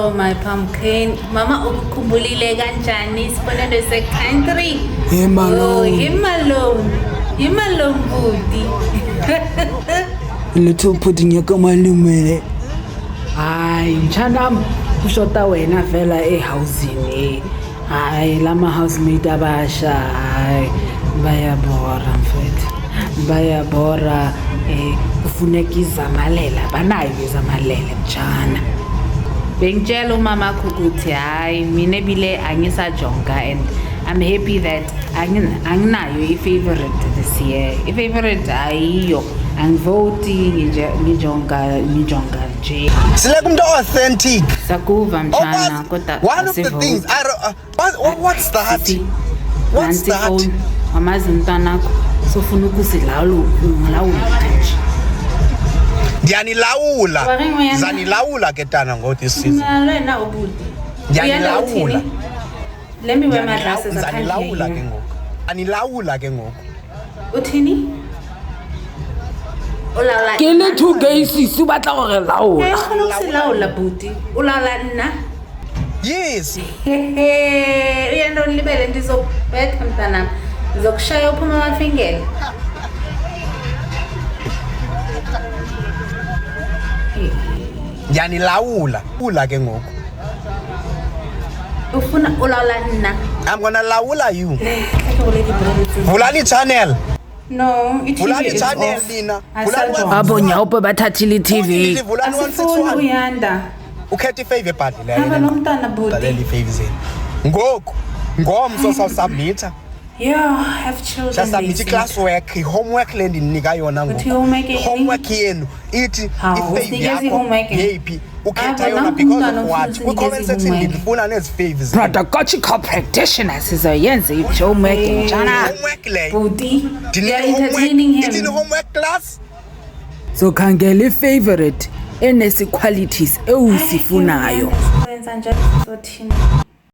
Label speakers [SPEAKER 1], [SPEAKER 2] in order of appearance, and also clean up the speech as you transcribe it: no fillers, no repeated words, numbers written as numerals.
[SPEAKER 1] Hello my pumpkin. Mama ukukhumbulile kanjani isibonelo secountry?
[SPEAKER 2] Him alone.
[SPEAKER 1] Him alone budi.
[SPEAKER 2] Little pudding yakamalume.
[SPEAKER 3] Hayi mthanam ushota wena vela ehousing hayi lama housemate abasha hayi bayabora mfethu bayabora kufuneka izamalela banayo izamalele mtshana
[SPEAKER 1] Bengitshela umama ukuthi hayi mina ebile angisajonga and I'm happy that anginayo i-favorite this year. I-favorite ayiyo. Angivoting ngijonga nje.
[SPEAKER 4] Select umuntu authentic.
[SPEAKER 1] Sakuva mtshana kodwa
[SPEAKER 4] one of the things what's that? What's that?
[SPEAKER 1] Amazi mntanakho sofuna ukuzilawula kanje.
[SPEAKER 4] Zanilawula ke tana ngo this season.
[SPEAKER 1] Wena ubudi.
[SPEAKER 4] Yanilawula.
[SPEAKER 1] Let me wear my glasses.
[SPEAKER 4] Zanilawula ke ngoku. Anilawula ke ngoku.
[SPEAKER 1] Uthini? Ulawula.
[SPEAKER 3] ke le two cases o batla gore laola
[SPEAKER 1] ke khona usilawula budi. Ulawula nna?
[SPEAKER 4] Yes.
[SPEAKER 1] Uyento libele ndizobetha mntanami. Ngizokushaya uphuma amafingela.
[SPEAKER 4] Yanilawula. Ula ke ngoku.
[SPEAKER 1] Ufuna ulawula nna?
[SPEAKER 4] I'm gonna lawula you. Vulani channel.
[SPEAKER 1] No,
[SPEAKER 4] Vulani channel Lina.
[SPEAKER 3] abo nyawupe bathathile TV
[SPEAKER 1] Asifuni uyanda.
[SPEAKER 4] Ukhethe ifavor bhadi leyo.
[SPEAKER 1] Hamba lo mntana budi.
[SPEAKER 4] Lalela ifavor zeni. Ngoku ngomso sawusubmita.
[SPEAKER 1] Yeah, I have children.
[SPEAKER 4] Submit classwork, homework le ndinika yona ngoku. Homework yenu ithi ifavor yakho yephi. Ukhetha yona because of what? Ku comment section ngifuna nezi favors.
[SPEAKER 3] pedagogical practitioner sizoyenza i-homework mtshana
[SPEAKER 4] Homework le.
[SPEAKER 1] Budi.
[SPEAKER 4] Dini
[SPEAKER 1] You're entertaining
[SPEAKER 4] It's in
[SPEAKER 1] him.
[SPEAKER 4] homework class.
[SPEAKER 3] so khangela i-favorite enesi-qualities ewusifunayo
[SPEAKER 1] Wenza njalo sothini?